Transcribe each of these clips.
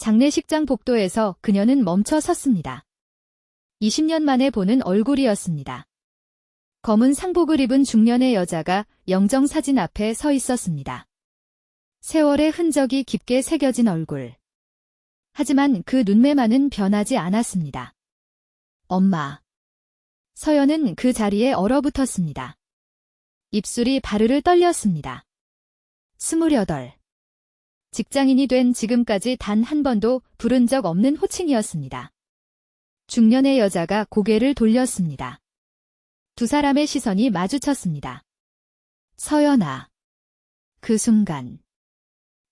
장례식장 복도에서 그녀는 멈춰 섰습니다. 20년 만에 보는 얼굴이었습니다. 검은 상복을 입은 중년의 여자가 영정사진 앞에 서 있었습니다. 세월의 흔적이 깊게 새겨진 얼굴. 하지만 그 눈매만은 변하지 않았습니다. 엄마. 서연은 그 자리에 얼어붙었습니다. 입술이 바르르 떨렸습니다. 28. 직장인이 된 지금까지 단 한 번도 부른 적 없는 호칭이었습니다. 중년의 여자가 고개를 돌렸습니다. 두 사람의 시선이 마주쳤습니다. 서연아. 그 순간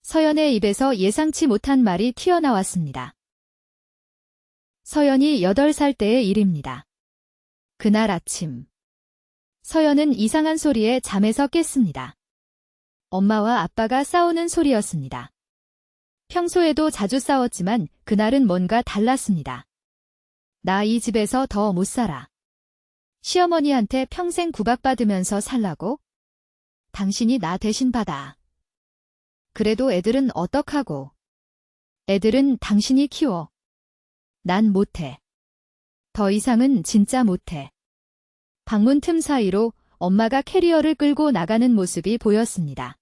서연의 입에서 예상치 못한 말이 튀어나왔습니다. 서연이 8살 때의 일입니다. 그날 아침 서연은 이상한 소리에 잠에서 깼습니다. 엄마와 아빠가 싸우는 소리였습니다. 평소에도 자주 싸웠지만 그날은 뭔가 달랐습니다. 나 이 집에서 더 못 살아. 시어머니한테 평생 구박받으면서 살라고? 당신이 나 대신 받아. 그래도 애들은 어떡하고? 애들은 당신이 키워. 난 못해. 더 이상은 진짜 못해. 방문 틈 사이로 엄마가 캐리어를 끌고 나가는 모습이 보였습니다.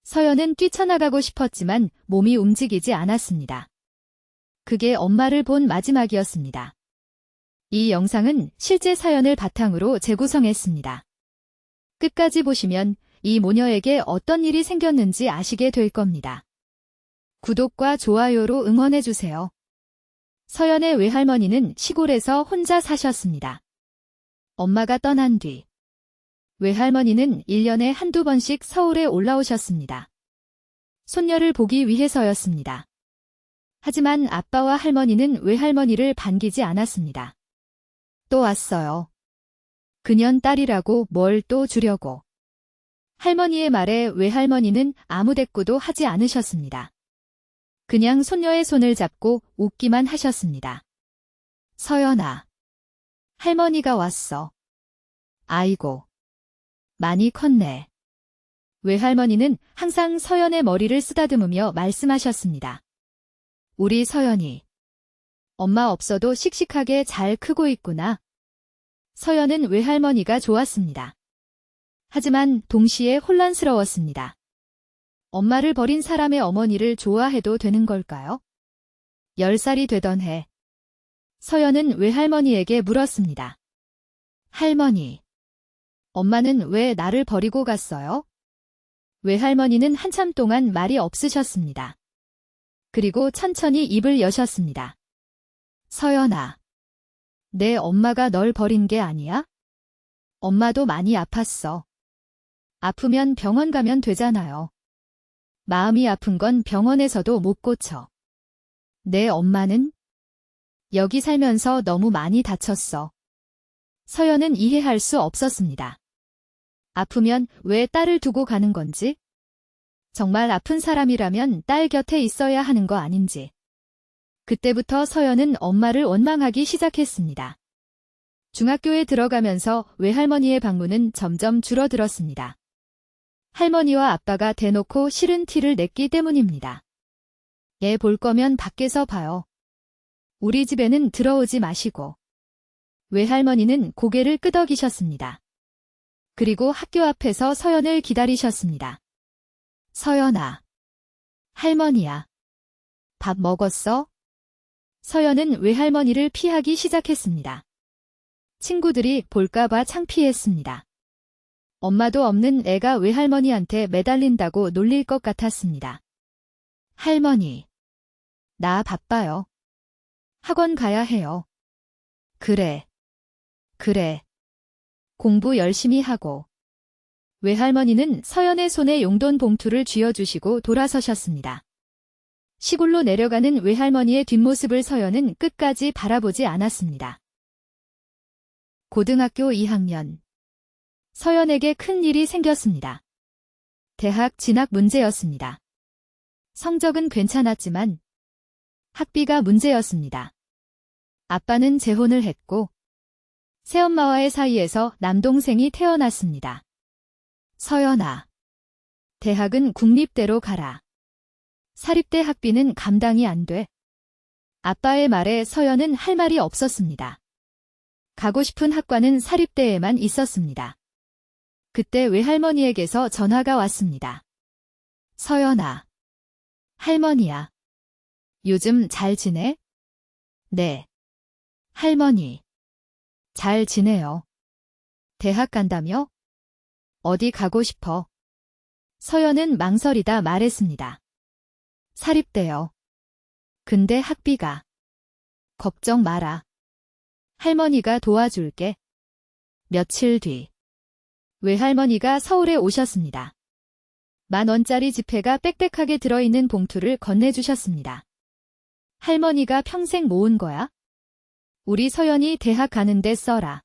서연은 뛰쳐나가고 싶었지만 몸이 움직이지 않았습니다. 그게 엄마를 본 마지막이었습니다. 이 영상은 실제 사연을 바탕으로 재구성했습니다. 끝까지 보시면 이 모녀에게 어떤 일이 생겼는지 아시게 될 겁니다. 구독과 좋아요로 응원해주세요. 서연의 외할머니는 시골에서 혼자 사셨습니다. 엄마가 떠난 뒤 외할머니는 1년에 한두 번씩 서울에 올라오셨습니다. 손녀를 보기 위해서였습니다. 하지만 아빠와 할머니는 외할머니를 반기지 않았습니다. 또 왔어요. 그년 딸이라고 뭘 또 주려고. 할머니의 말에 외할머니는 아무 대꾸도 하지 않으셨습니다. 그냥 손녀의 손을 잡고 웃기만 하셨습니다. 서연아. 할머니가 왔어. 아이고. 많이 컸네. 외할머니는 항상 서연의 머리를 쓰다듬으며 말씀하셨습니다. 우리 서연이. 엄마 없어도 씩씩하게 잘 크고 있구나. 서연은 외할머니가 좋았습니다. 하지만 동시에 혼란스러웠습니다. 엄마를 버린 사람의 어머니를 좋아해도 되는 걸까요? 10살이 되던 해, 서연은 외할머니에게 물었습니다. 할머니, 엄마는 왜 나를 버리고 갔어요? 외할머니는 한참 동안 말이 없으셨습니다. 그리고 천천히 입을 여셨습니다. 서연아, 내 엄마가 널 버린 게 아니야? 엄마도 많이 아팠어. 아프면 병원 가면 되잖아요. 마음이 아픈 건 병원에서도 못 고쳐. 내 엄마는? 여기 살면서 너무 많이 다쳤어. 서연은 이해할 수 없었습니다. 아프면 왜 딸을 두고 가는 건지? 정말 아픈 사람이라면 딸 곁에 있어야 하는 거 아닌지. 그때부터 서연은 엄마를 원망하기 시작했습니다. 중학교에 들어가면서 외할머니의 방문은 점점 줄어들었습니다. 할머니와 아빠가 대놓고 싫은 티를 냈기 때문입니다. 애 볼 거면 밖에서 봐요. 우리 집에는 들어오지 마시고. 외할머니는 고개를 끄덕이셨습니다. 그리고 학교 앞에서 서연을 기다리셨습니다. 서연아. 할머니야. 밥 먹었어? 서연은 외할머니를 피하기 시작했습니다. 친구들이 볼까봐 창피했습니다. 엄마도 없는 애가 외할머니한테 매달린다고 놀릴 것 같았습니다. 할머니. 나 바빠요. 학원 가야 해요. 그래. 공부 열심히 하고. 외할머니는 서연의 손에 용돈 봉투를 쥐어주시고 돌아서셨습니다. 시골로 내려가는 외할머니의 뒷모습을 서연은 끝까지 바라보지 않았습니다. 고등학교 2학년. 서연에게 큰 일이 생겼습니다. 대학 진학 문제였습니다. 성적은 괜찮았지만 학비가 문제였습니다. 아빠는 재혼을 했고 새엄마와의 사이에서 남동생이 태어났습니다. 서연아. 대학은 국립대로 가라. 사립대 학비는 감당이 안 돼. 아빠의 말에 서연은 할 말이 없었습니다. 가고 싶은 학과는 사립대에만 있었습니다. 그때 외할머니에게서 전화가 왔습니다. 서연아. 할머니야. 요즘 잘 지내? 네. 할머니. 잘 지내요. 대학 간다며? 어디 가고 싶어? 서연은 망설이다 말했습니다. 사립대요. 근데 학비가. 걱정 마라. 할머니가 도와줄게. 며칠 뒤. 외할머니가 서울에 오셨습니다. 10,000원짜리 지폐가 빽빽하게 들어있는 봉투를 건네주셨습니다. 할머니가 평생 모은 거야? 우리 서연이 대학 가는데 써라.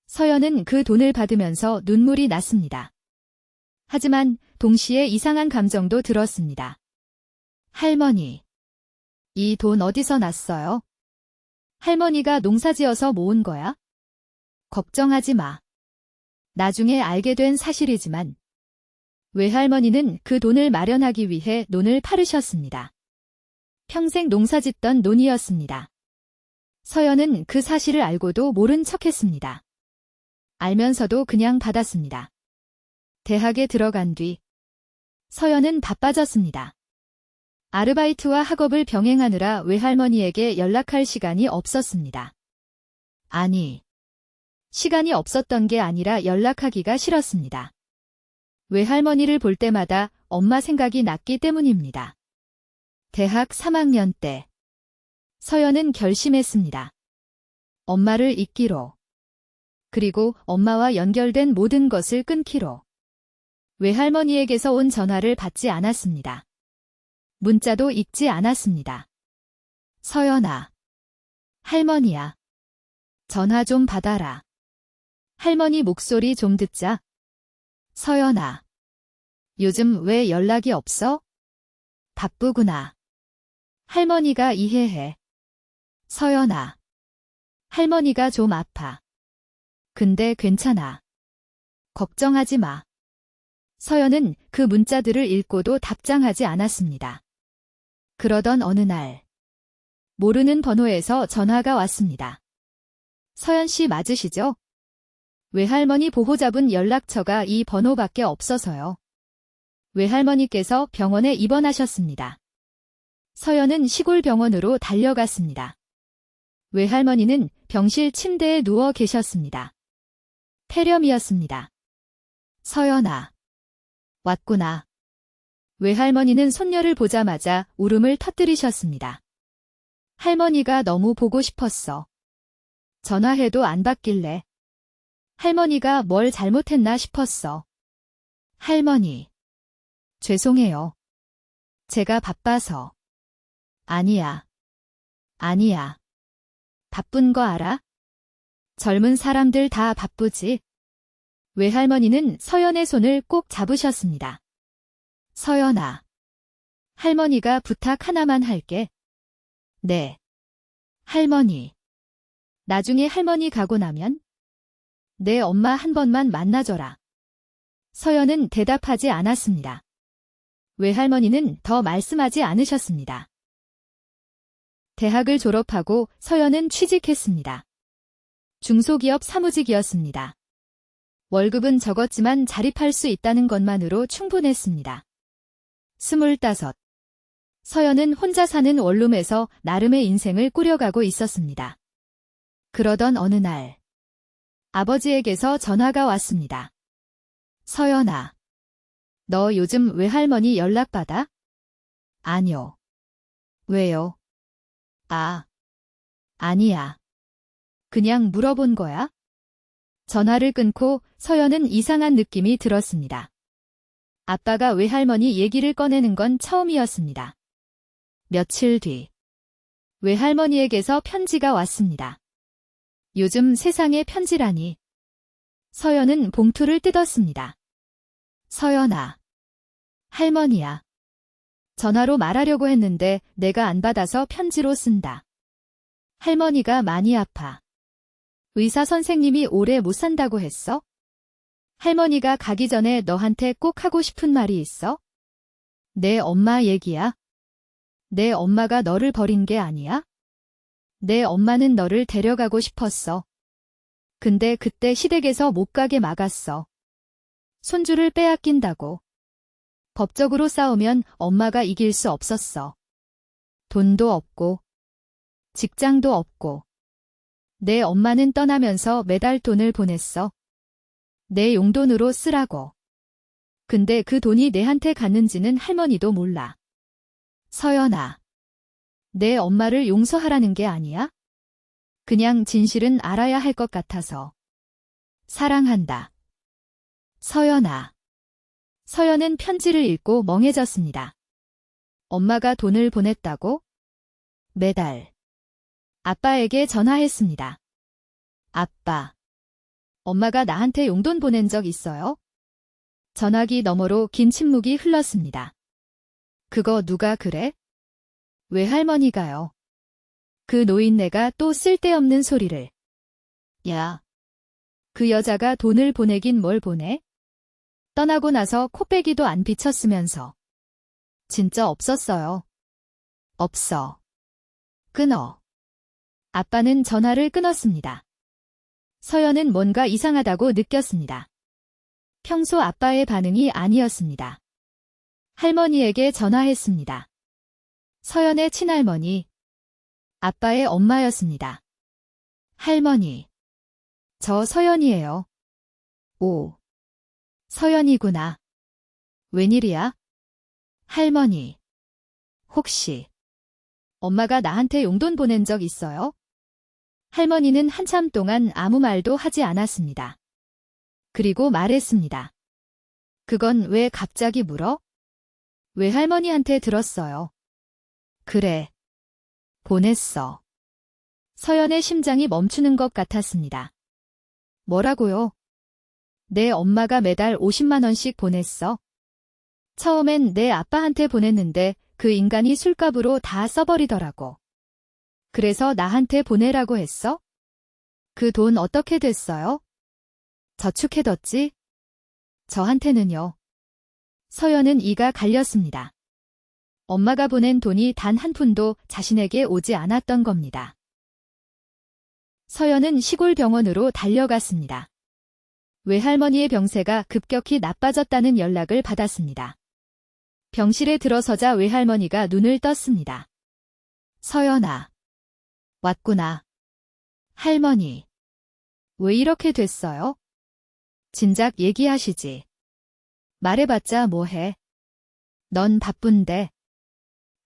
서연은 그 돈을 받으면서 눈물이 났습니다. 하지만 동시에 이상한 감정도 들었습니다. 할머니. 이 돈 어디서 났어요? 할머니가 농사지어서 모은 거야? 걱정하지 마. 나중에 알게 된 사실이지만 외할머니는 그 돈을 마련하기 위해 논을 파르셨습니다. 평생 농사짓던 논이었습니다. 서연은 그 사실을 알고도 모른 척했습니다. 알면서도 그냥 받았습니다. 대학에 들어간 뒤 서연은 바빠졌습니다. 아르바이트와 학업을 병행하느라 외할머니에게 연락할 시간이 없었습니다. 아니, 시간이 없었던 게 아니라 연락하기가 싫었습니다. 외할머니를 볼 때마다 엄마 생각이 났기 때문입니다. 대학 3학년 때 서연은 결심했습니다. 엄마를 잊기로. 그리고 엄마와 연결된 모든 것을 끊기로. 외할머니에게서 온 전화를 받지 않았습니다. 문자도 읽지 않았습니다. 서연아. 할머니야. 전화 좀 받아라. 할머니 목소리 좀 듣자. 서연아. 요즘 왜 연락이 없어? 바쁘구나. 할머니가 이해해. 서연아. 할머니가 좀 아파. 근데 괜찮아. 걱정하지 마. 서연은 그 문자들을 읽고도 답장하지 않았습니다. 그러던 어느 날 모르는 번호에서 전화가 왔습니다. 서연 씨 맞으시죠? 외할머니 보호자분 연락처가 이 번호밖에 없어서요. 외할머니께서 병원에 입원하셨습니다. 서연은 시골 병원으로 달려갔습니다. 외할머니는 병실 침대에 누워 계셨습니다. 폐렴이었습니다. 서연아. 왔구나. 외할머니는 손녀를 보자마자 울음을 터뜨리셨습니다. 할머니가 너무 보고 싶었어. 전화해도 안 받길래. 할머니가 뭘 잘못했나 싶었어. 할머니. 죄송해요. 제가 바빠서. 아니야. 아니야. 바쁜 거 알아? 젊은 사람들 다 바쁘지. 외할머니는 서연의 손을 꼭 잡으셨습니다. 서연아. 할머니가 부탁 하나만 할게. 네. 할머니. 나중에 할머니 가고 나면 내 엄마 한 번만 만나줘라. 서연은 대답하지 않았습니다. 외할머니는 더 말씀하지 않으셨습니다. 대학을 졸업하고 서연은 취직했습니다. 중소기업 사무직이었습니다. 월급은 적었지만 자립할 수 있다는 것만으로 충분했습니다. 25. 서연은 혼자 사는 원룸에서 나름의 인생을 꾸려가고 있었습니다. 그러던 어느 날 아버지에게서 전화가 왔습니다. 서연아. 너 요즘 외할머니 연락받아? 아니요. 왜요? 아니야. 그냥 물어본 거야? 전화를 끊고 서연은 이상한 느낌이 들었습니다. 아빠가 외할머니 얘기를 꺼내는 건 처음이었습니다. 며칠 뒤 외할머니에게서 편지가 왔습니다. 요즘 세상에 편지라니. 서연은 봉투를 뜯었습니다. 서연아. 할머니야. 전화로 말하려고 했는데 내가 안 받아서 편지로 쓴다. 할머니가 많이 아파. 의사 선생님이 오래 못 산다고 했어? 할머니가 가기 전에 너한테 꼭 하고 싶은 말이 있어? 내 엄마 얘기야? 내 엄마가 너를 버린 게 아니야? 내 엄마는 너를 데려가고 싶었어. 근데 그때 시댁에서 못 가게 막았어. 손주를 빼앗긴다고. 법적으로 싸우면 엄마가 이길 수 없었어. 돈도 없고, 직장도 없고. 내 엄마는 떠나면서 매달 돈을 보냈어. 내 용돈으로 쓰라고. 근데 그 돈이 내한테 갔는지는 할머니도 몰라. 서연아. 내 엄마를 용서하라는 게 아니야? 그냥 진실은 알아야 할 것 같아서. 사랑한다. 서연아. 서연은 편지를 읽고 멍해졌습니다. 엄마가 돈을 보냈다고? 매달. 아빠에게 전화했습니다. 아빠. 엄마가 나한테 용돈 보낸 적 있어요? 전화기 너머로 긴 침묵이 흘렀습니다. 그거 누가 그래? 외할머니가요. 그 노인네가 또 쓸데없는 소리를. 야. 그 여자가 돈을 보내긴 뭘 보내? 떠나고 나서 코빼기도 안 비쳤으면서. 진짜 없었어요. 없어. 끊어. 아빠는 전화를 끊었습니다. 서연은 뭔가 이상하다고 느꼈습니다. 평소 아빠의 반응이 아니었습니다. 할머니에게 전화했습니다. 서연의 친할머니. 아빠의 엄마였습니다. 할머니. 저 서연이에요. 오. 서연이구나. 웬일이야? 할머니. 혹시 엄마가 나한테 용돈 보낸 적 있어요? 할머니는 한참 동안 아무 말도 하지 않았습니다. 그리고 말했습니다. 그건 왜 갑자기 물어? 외할머니한테 들었어요. 그래. 보냈어. 서연의 심장이 멈추는 것 같았습니다. 뭐라고요? 내 엄마가 매달 50만 원씩 보냈어. 처음엔 내 아빠한테 보냈는데 그 인간이 술값으로 다 써버리더라고. 그래서 나한테 보내라고 했어? 그 돈 어떻게 됐어요? 저축해뒀지? 저한테는요. 서연은 이가 갈렸습니다. 엄마가 보낸 돈이 단 한 푼도 자신에게 오지 않았던 겁니다. 서연은 시골 병원으로 달려갔습니다. 외할머니의 병세가 급격히 나빠졌다는 연락을 받았습니다. 병실에 들어서자 외할머니가 눈을 떴습니다. 서연아. 왔구나. 할머니. 왜 이렇게 됐어요? 진작 얘기하시지. 말해봤자 뭐해. 넌 바쁜데.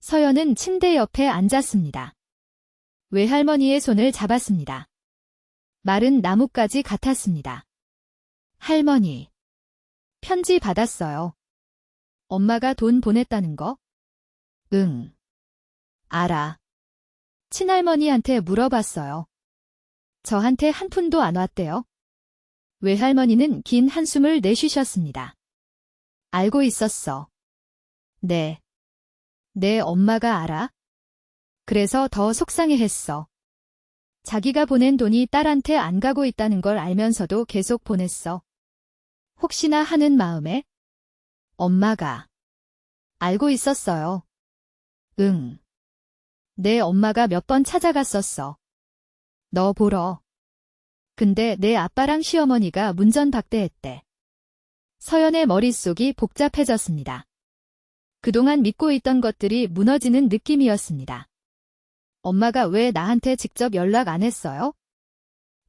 서연은 침대 옆에 앉았습니다. 외할머니의 손을 잡았습니다. 마른 나뭇가지 같았습니다. 할머니. 편지 받았어요. 엄마가 돈 보냈다는 거? 응. 알아. 친할머니한테 물어봤어요. 저한테 한 푼도 안 왔대요. 외할머니는 긴 한숨을 내쉬셨습니다. 알고 있었어. 네. 내 엄마가 알아? 그래서 더 속상해했어. 자기가 보낸 돈이 딸한테 안 가고 있다는 걸 알면서도 계속 보냈어. 혹시나 하는 마음에? 엄마가. 알고 있었어요. 응. 내 엄마가 몇 번 찾아갔었어. 너 보러. 근데 내 아빠랑 시어머니가 문전박대했대. 서연의 머릿속이 복잡해졌습니다. 그동안 믿고 있던 것들이 무너지는 느낌이었습니다. 엄마가 왜 나한테 직접 연락 안 했어요?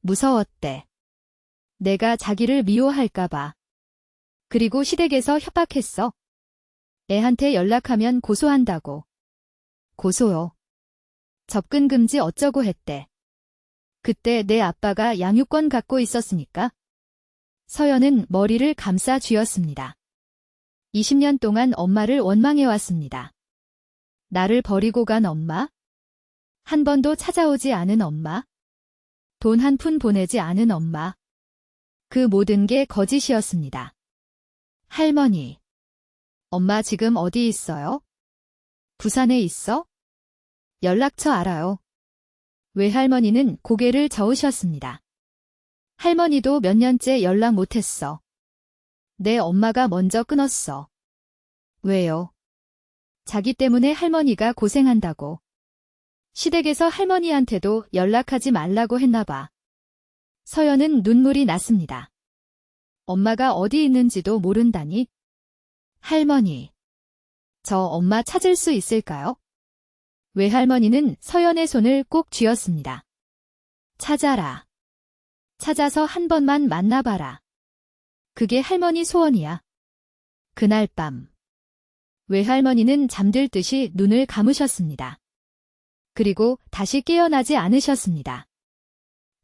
무서웠대. 내가 자기를 미워할까봐. 그리고 시댁에서 협박했어. 애한테 연락하면 고소한다고. 고소요. 접근 금지 어쩌고 했대. 그때 내 아빠가 양육권 갖고 있었으니까. 서연은 머리를 감싸 쥐었습니다. 20년 동안 엄마를 원망해왔습니다. 나를 버리고 간 엄마? 한 번도 찾아오지 않은 엄마? 돈 한 푼 보내지 않은 엄마? 그 모든 게 거짓이었습니다. 할머니. 엄마 지금 어디 있어요? 부산에 있어? 연락처 알아요. 외할머니는 고개를 저으셨습니다. 할머니도 몇 년째 연락 못했어. 내 엄마가 먼저 끊었어. 왜요? 자기 때문에 할머니가 고생한다고. 시댁에서 할머니한테도 연락하지 말라고 했나 봐. 서연은 눈물이 났습니다. 엄마가 어디 있는지도 모른다니. 할머니. 저 엄마 찾을 수 있을까요? 외할머니는 서연의 손을 꼭 쥐었습니다. 찾아라. 찾아서 한 번만 만나봐라. 그게 할머니 소원이야. 그날 밤. 외할머니는 잠들 듯이 눈을 감으셨습니다. 그리고 다시 깨어나지 않으셨습니다.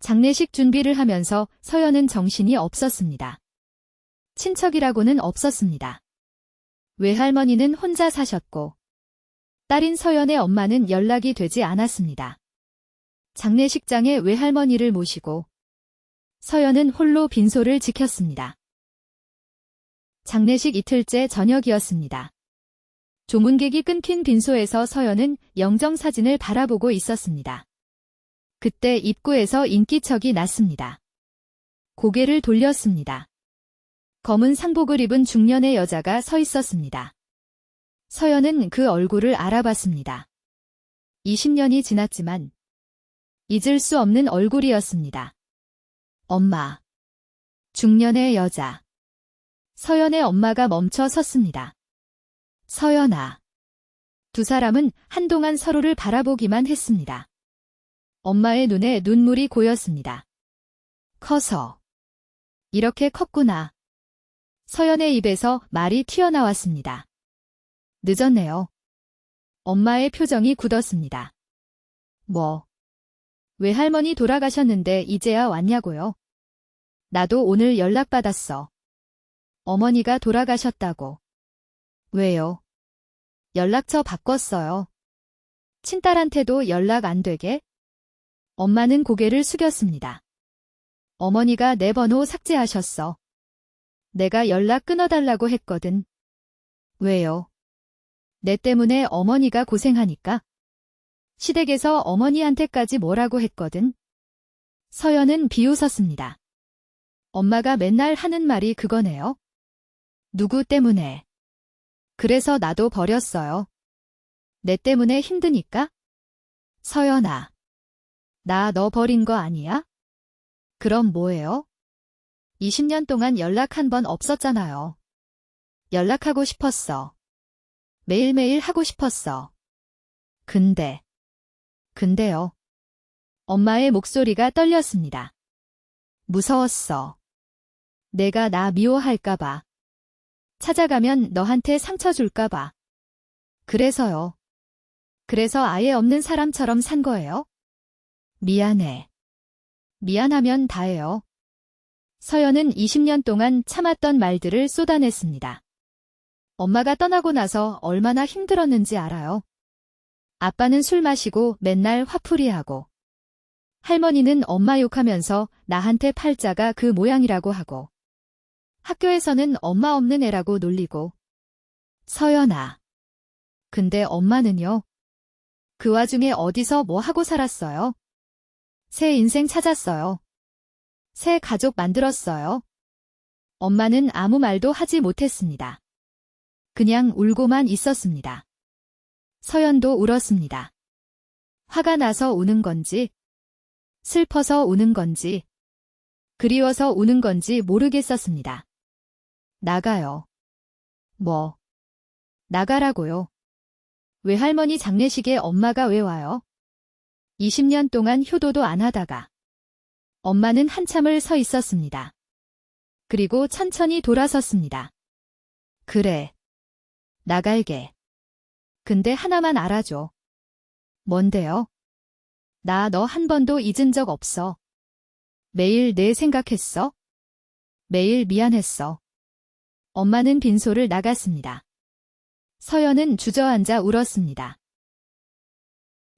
장례식 준비를 하면서 서연은 정신이 없었습니다. 친척이라고는 없었습니다. 외할머니는 혼자 사셨고 딸인 서연의 엄마는 연락이 되지 않았습니다. 장례식장에 외할머니를 모시고 서연은 홀로 빈소를 지켰습니다. 장례식 이틀째 저녁이었습니다. 조문객이 끊긴 빈소에서 서연은 영정사진을 바라보고 있었습니다. 그때 입구에서 인기척이 났습니다. 고개를 돌렸습니다. 검은 상복을 입은 중년의 여자가 서 있었습니다. 서연은 그 얼굴을 알아봤습니다. 20년이 지났지만 잊을 수 없는 얼굴이었습니다. 엄마. 중년의 여자. 서연의 엄마가 멈춰 섰습니다. 서연아. 두 사람은 한동안 서로를 바라보기만 했습니다. 엄마의 눈에 눈물이 고였습니다. 커서. 이렇게 컸구나. 서연의 입에서 말이 튀어나왔습니다. 늦었네요. 엄마의 표정이 굳었습니다. 뭐? 외할머니 돌아가셨는데 이제야 왔냐고요? 나도 오늘 연락받았어. 어머니가 돌아가셨다고. 왜요? 연락처 바꿨어요. 친딸한테도 연락 안 되게? 엄마는 고개를 숙였습니다. 어머니가 내 번호 삭제하셨어. 내가 연락 끊어달라고 했거든. 왜요? 내 때문에 어머니가 고생하니까? 시댁에서 어머니한테까지 뭐라고 했거든. 서연은 비웃었습니다. 엄마가 맨날 하는 말이 그거네요. 누구 때문에? 그래서 나도 버렸어요. 내 때문에 힘드니까? 서연아. 나 너 버린 거 아니야? 그럼 뭐예요? 20년 동안 연락 한 번 없었잖아요. 연락하고 싶었어. 매일매일 하고 싶었어. 근데요. 엄마의 목소리가 떨렸습니다. 무서웠어. 내가 나 미워할까봐. 찾아가면 너한테 상처 줄까봐. 그래서요. 그래서 아예 없는 사람처럼 산 거예요? 미안해. 미안하면 다해요. 서연은 20년 동안 참았던 말들을 쏟아냈습니다. 엄마가 떠나고 나서 얼마나 힘들었는지 알아요. 아빠는 술 마시고 맨날 화풀이하고 할머니는 엄마 욕하면서 나한테 팔자가 그 모양이라고 하고 학교에서는 엄마 없는 애라고 놀리고 서연아. 근데 엄마는요? 그 와중에 어디서 뭐 하고 살았어요? 새 인생 찾았어요. 새 가족 만들었어요. 엄마는 아무 말도 하지 못했습니다. 그냥 울고만 있었습니다. 서연도 울었습니다. 화가 나서 우는 건지, 슬퍼서 우는 건지, 그리워서 우는 건지 모르겠었습니다. 나가요. 뭐? 나가라고요. 외할머니 장례식에 엄마가 왜 와요? 20년 동안 효도도 안 하다가. 엄마는 한참을 서 있었습니다. 그리고 천천히 돌아섰습니다. 그래. 나갈게. 근데 하나만 알아줘. 뭔데요? 나 너 한 번도 잊은 적 없어. 매일 내 생각했어? 매일 미안했어. 엄마는 빈소를 나갔습니다. 서연은 주저앉아 울었습니다.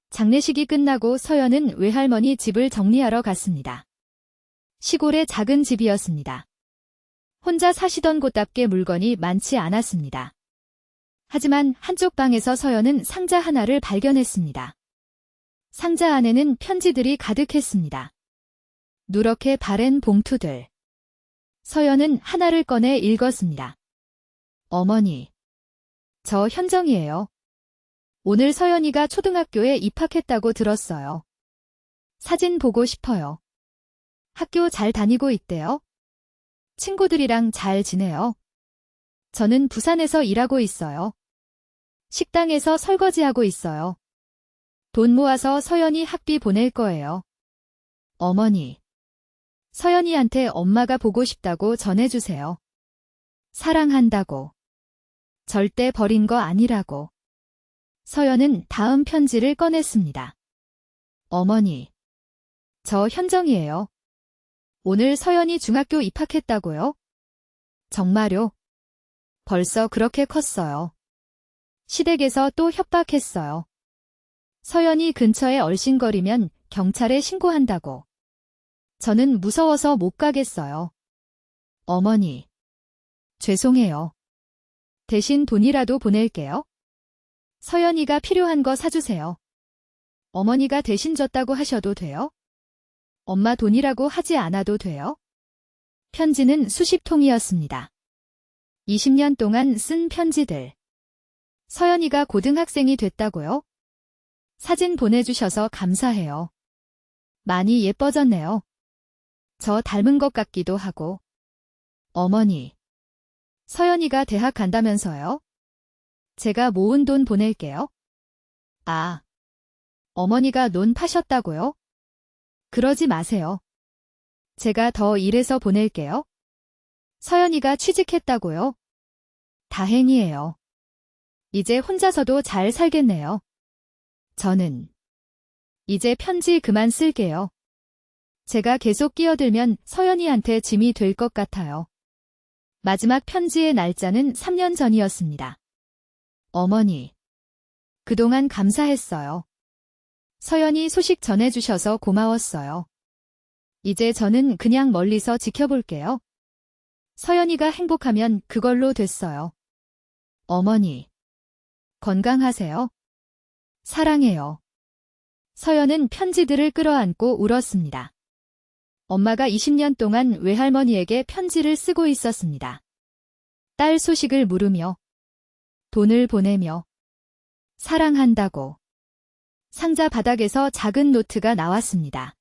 장례식이 끝나고 서연은 외할머니 집을 정리하러 갔습니다. 시골의 작은 집이었습니다. 혼자 사시던 곳답게 물건이 많지 않았습니다. 하지만 한쪽 방에서 서연은 상자 하나를 발견했습니다. 상자 안에는 편지들이 가득했습니다. 누렇게 바랜 봉투들. 서연은 하나를 꺼내 읽었습니다. 어머니. 저 현정이에요. 오늘 서연이가 초등학교에 입학했다고 들었어요. 사진 보고 싶어요. 학교 잘 다니고 있대요. 친구들이랑 잘 지내요. 저는 부산에서 일하고 있어요. 식당에서 설거지하고 있어요. 돈 모아서 서연이 학비 보낼 거예요. 어머니. 서연이한테 엄마가 보고 싶다고 전해주세요. 사랑한다고. 절대 버린 거 아니라고. 서연은 다음 편지를 꺼냈습니다. 어머니. 저 현정이에요. 오늘 서연이 중학교 입학했다고요? 정말요? 벌써 그렇게 컸어요. 시댁에서 또 협박했어요. 서연이 근처에 얼씬거리면 경찰에 신고한다고. 저는 무서워서 못 가겠어요. 어머니. 죄송해요. 대신 돈이라도 보낼게요. 서연이가 필요한 거 사주세요. 어머니가 대신 줬다고 하셔도 돼요? 엄마 돈이라고 하지 않아도 돼요? 편지는 수십 통이었습니다. 20년 동안 쓴 편지들. 서연이가 고등학생이 됐다고요? 사진 보내주셔서 감사해요. 많이 예뻐졌네요. 저 닮은 것 같기도 하고. 어머니. 서연이가 대학 간다면서요? 제가 모은 돈 보낼게요. 아. 어머니가 논 파셨다고요? 그러지 마세요. 제가 더 일해서 보낼게요. 서연이가 취직했다고요? 다행이에요. 이제 혼자서도 잘 살겠네요. 저는 이제 편지 그만 쓸게요. 제가 계속 끼어들면 서연이한테 짐이 될 것 같아요. 마지막 편지의 날짜는 3년 전이었습니다. 어머니. 그동안 감사했어요. 서연이 소식 전해주셔서 고마웠어요. 이제 저는 그냥 멀리서 지켜볼게요. 서연이가 행복하면 그걸로 됐어요. 어머니. 건강하세요. 사랑해요. 서연은 편지들을 끌어안고 울었습니다. 엄마가 20년 동안 외할머니에게 편지를 쓰고 있었습니다. 딸 소식을 물으며, 돈을 보내며, 사랑한다고. 상자 바닥에서 작은 노트가 나왔습니다.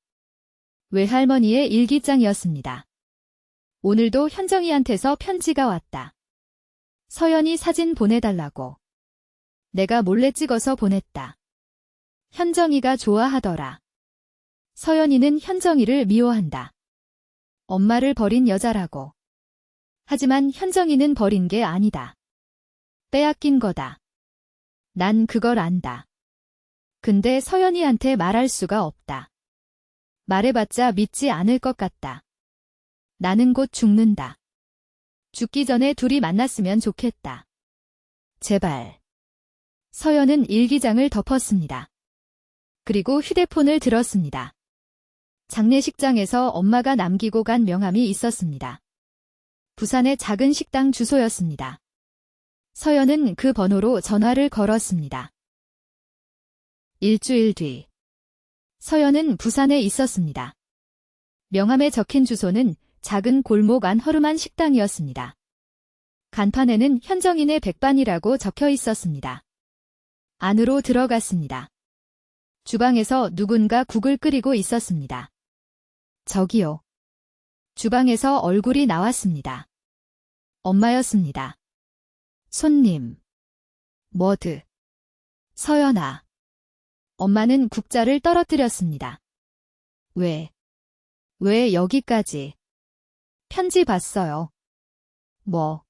외할머니의 일기장이었습니다. 오늘도 현정이한테서 편지가 왔다. 서연이 사진 보내달라고. 내가 몰래 찍어서 보냈다. 현정이가 좋아하더라. 서연이는 현정이를 미워한다. 엄마를 버린 여자라고. 하지만 현정이는 버린 게 아니다. 빼앗긴 거다. 난 그걸 안다. 근데 서연이한테 말할 수가 없다. 말해봤자 믿지 않을 것 같다. 나는 곧 죽는다. 죽기 전에 둘이 만났으면 좋겠다. 제발. 서연은 일기장을 덮었습니다. 그리고 휴대폰을 들었습니다. 장례식장에서 엄마가 남기고 간 명함이 있었습니다. 부산의 작은 식당 주소였습니다. 서연은 그 번호로 전화를 걸었습니다. 일주일 뒤. 서연은 부산에 있었습니다. 명함에 적힌 주소는 작은 골목 안 허름한 식당이었습니다. 간판에는 현정인의 백반이라고 적혀 있었습니다. 안으로 들어갔습니다. 주방에서 누군가 국을 끓이고 있었습니다. 저기요. 주방에서 얼굴이 나왔습니다. 엄마였습니다. 손님. 뭐드. 서연아. 엄마는 국자를 떨어뜨렸습니다. 왜 여기까지? 편지 봤어요. 뭐?